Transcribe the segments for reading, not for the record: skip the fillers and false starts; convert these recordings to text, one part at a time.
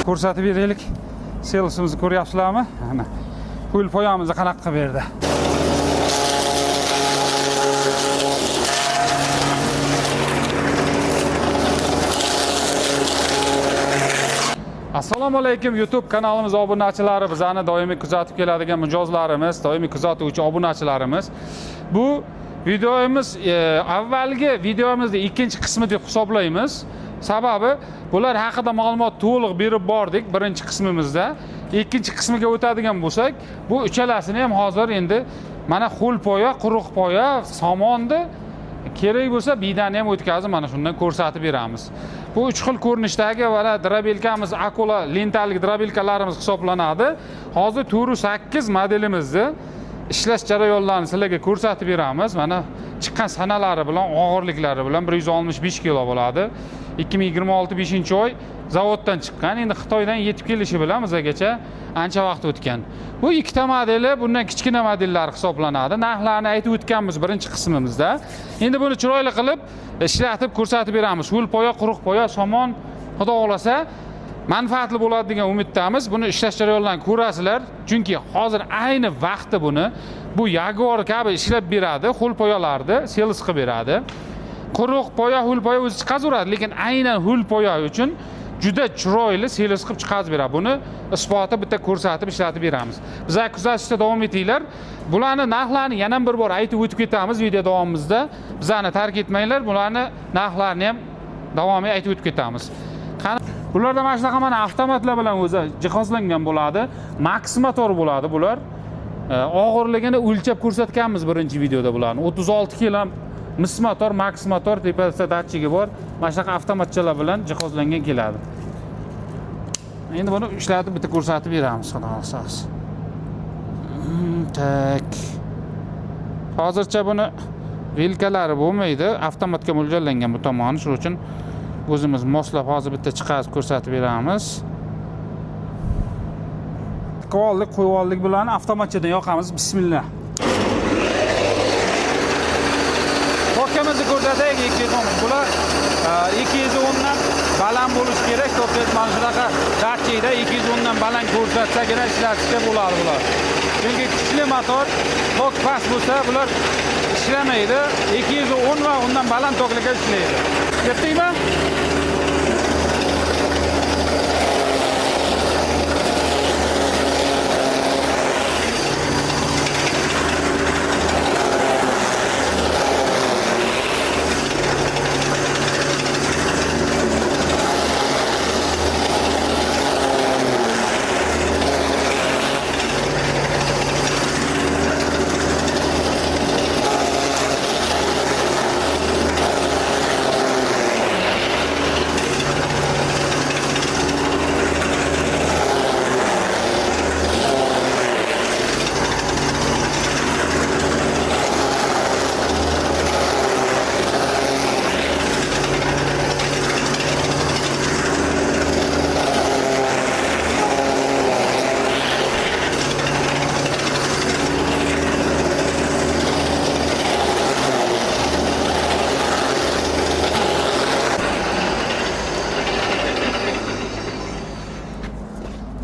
Ko'rsatib beraylik. Selosimizni ko'ryapsizlarmi? Mana qo'yil poyamizni qanaqa berdi. Assalomu alaykum YouTube kanalimiz obunachilari, bizani doimiy kuzatib keladigan mijozlarimiz, doimiy kuzatuvchi obunachilarimiz. Bu videomiz avvalgi videomizning ikkinchi qismi deb hisoblaymiz. Sababi bular haqida ma'lumot to'liq berib bordik birinchi qismimizda. Ikkinchi qismiga o'tadigan bo'lsak, bu uchalasini ham hozir endi mana qo'l poya, quruq poya, somonni kerak bo'lsa bidani ham o'tkazib mana shundan ko'rsatib beramiz. Bu 3 xil ko'rinishdagi va drabelkamiz Akula lentalik drabelkalarimiz hisoblanadi. Hozir 408 modelimizni ishlash jarayonlarini sizlarga ko'rsatib beramiz. Mana chiqqan sanalari bilan, og'irliklari bilan 165 kilo bo'ladi. 2026 5-oy zavoddan chiqqan. Endi Xitoydan yetib kelishi bilan bizgacha ancha vaqt o'tgan. Bu ikkita modeli, bundan kichkina modellar hisoblanadi. Narxlarini aytib o'tganmiz birinchi qismimizda. Endi buni chiroyli qilib ishlatib ko'rsatib beramiz. Ho'l poya, quruq poya, somon, xudo xolasa manfaatli bo'ladi degan umiddamiz. Buni ishlash jarayonlarini ko'rasizlar. Chunki hozir ayni vaqti buni bu Jaguar kabi ishlab beradi, ho'l poyalarni selis qilib beradi. Quruq poya, ho'l poya o'zi chiqaveradi, lekin aynan ho'l poya uchun juda chiroyli selis qilib chiqarib beradi. Buni isboti bitta ko'rsatib ishlatib beramiz. Bizlar kuzatishda davom etinglar. Bularning narxlarini yana bir bor aytib o'tib ketamiz video davomimizda. Bizlarni tark etmanglar. Bularning narxlarini ham davomiy aytib o'tib ketamiz. Bularda mana shunaqa mana avtomatlar bilan o'zi jihozlangan bo'ladi. Max motor bo'ladi bular. Og'irligini o'lchab ko'rsatganmiz birinchi videoda bularni. 36 kg mis motor, max motor, tepasida datchigi bor. Mana shunaqa avtomatchalar bilan jihozlangan keladi. Endi buni ishlatib bitta ko'rsatib beramiz, xudo xolasa. Tak. Hozircha buni vilkalari bo'lmaydi, avtomatga mo'ljallangan bu tomoni, shuning uchun o'zimiz moslab hozir bitta chiqarib ko'rsatib beramiz. Qo'llik qo'yvollik bilan avtomatchadan yoqamiz. Bismillah. Tokkamizni ko'rsataylik 210. Bular 210 dan baland bo'lishi kerak. Tokkamiz mana shunaqa datchikda 210 dan baland ko'rsatsagina ishlatishga bo'ladi bular. Chunki kuchli motor tok past bo'lsa bular ishlamaydi. 210 va undan baland toklikka ishlaydi. Ketdingmi?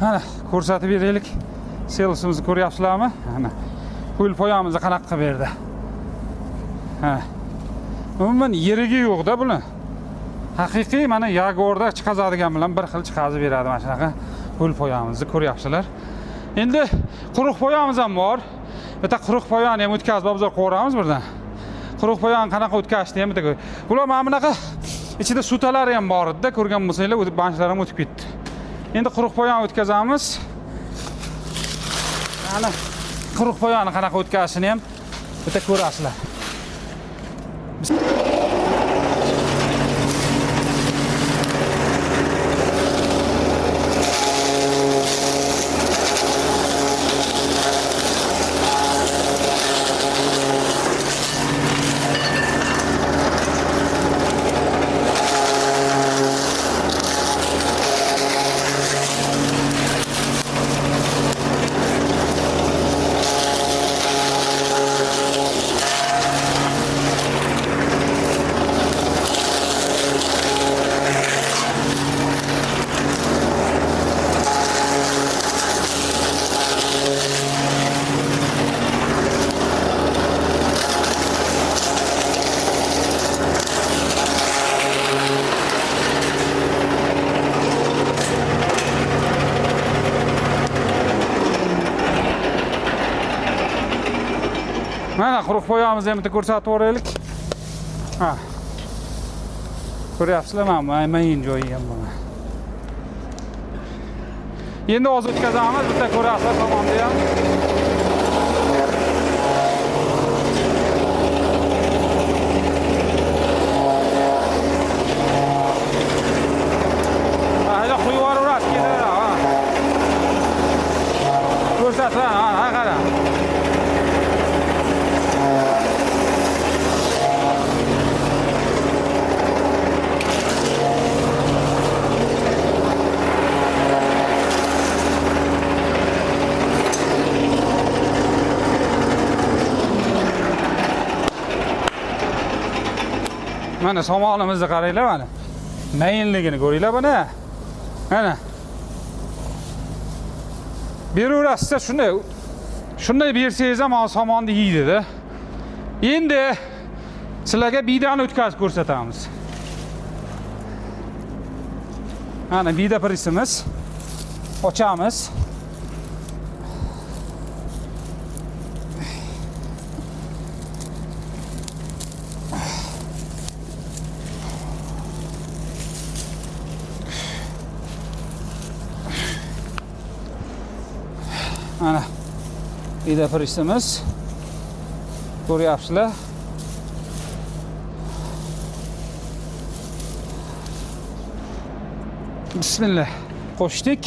Mana ko'rsatib beraylik. Selosimizni ko'ryapsizlarmi? Mana qo'yil poyamizni qanaqa berdi. Ha. Umuman yeriga yo'q-da buni. Haqiqiy mana Jaguarda chiqazadigan bilan bir xil chiqazib beradi mana shunaqa qo'yil poyamizni ko'ryapsizlar. Endi quruq poyamiz ham bor. Bitta quruq poyani ham o'tkazib obzor qo'yamiz birdan. Quruq poyani qanaqa o'tkazishni ham bitta ko'r. Bular mana bunaqa ichida sutalari ham bor edi-da, ko'rgan bo'lsanglar, o'tib banchlar ham o'tib ketdi. Endi quruq poyani o'tkazamiz. Mana quruq poyani qanaqa o'tkazishini ham bitta ko'rasizlar. Mana quruq poyamizni ham bitta ko'rsatib o'raylik. Ha. Ko'ryapsizlar, mana mayin joyi ham buni. Endi hozir o'tkazamiz, bitta ko'rasizlar tomonda ham. Hayda quyib yuboraverasiz, ketadi, ha. Ko'rsatsan, ha, qara. Mana somonimizni qaranglar mana. Mayinligini ko'ringlar buni. Mana. Beraverasizlar shunday bersangiz ham somonni yeydi-da. Endi sizlarga bidani o'tkazib ko'rsatamiz. Mana bida prisimiz. Ochamiz. Mana bida prisimiz. Ko'ryapsizlar. Bismillah. Qo'shdik.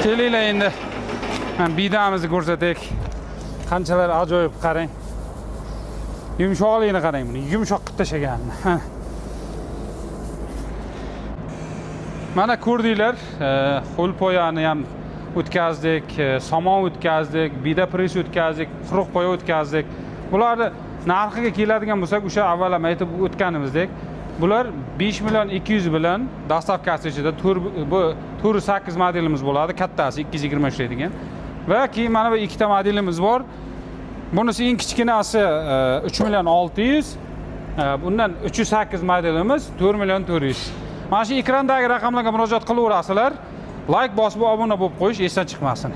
Kelinglar endi. Bidamizni ko'rsatak. Qanchalar ajoyib qarang. Yumshoqligini qarang buni. Yumshoq qilib tashaganini. Mana ko'rdinglar, qo'l poyani ham o'tkazdik, somon o'tkazdik, bida pres o'tkazdik, quruq poya o'tkazdik. Bularni narxiga keladigan bo'lsak, o'sha avval ham aytib o'tganimizdek, bular 5 million 200 bilan dastavkasi ichida bu 408 modelimiz bo'ladi, kattasi 220 ishlaydigan. Va keyin mana bu ikkita modelimiz bor. Bunisi eng kichkinasi 3 million 600, bundan 308 modelimiz 4 million 400. Mana shu ekrandagi raqamlarga murojaat qilaverasizlar. Like bosib, obuna bo'lib qo'yish esdan chiqmasin.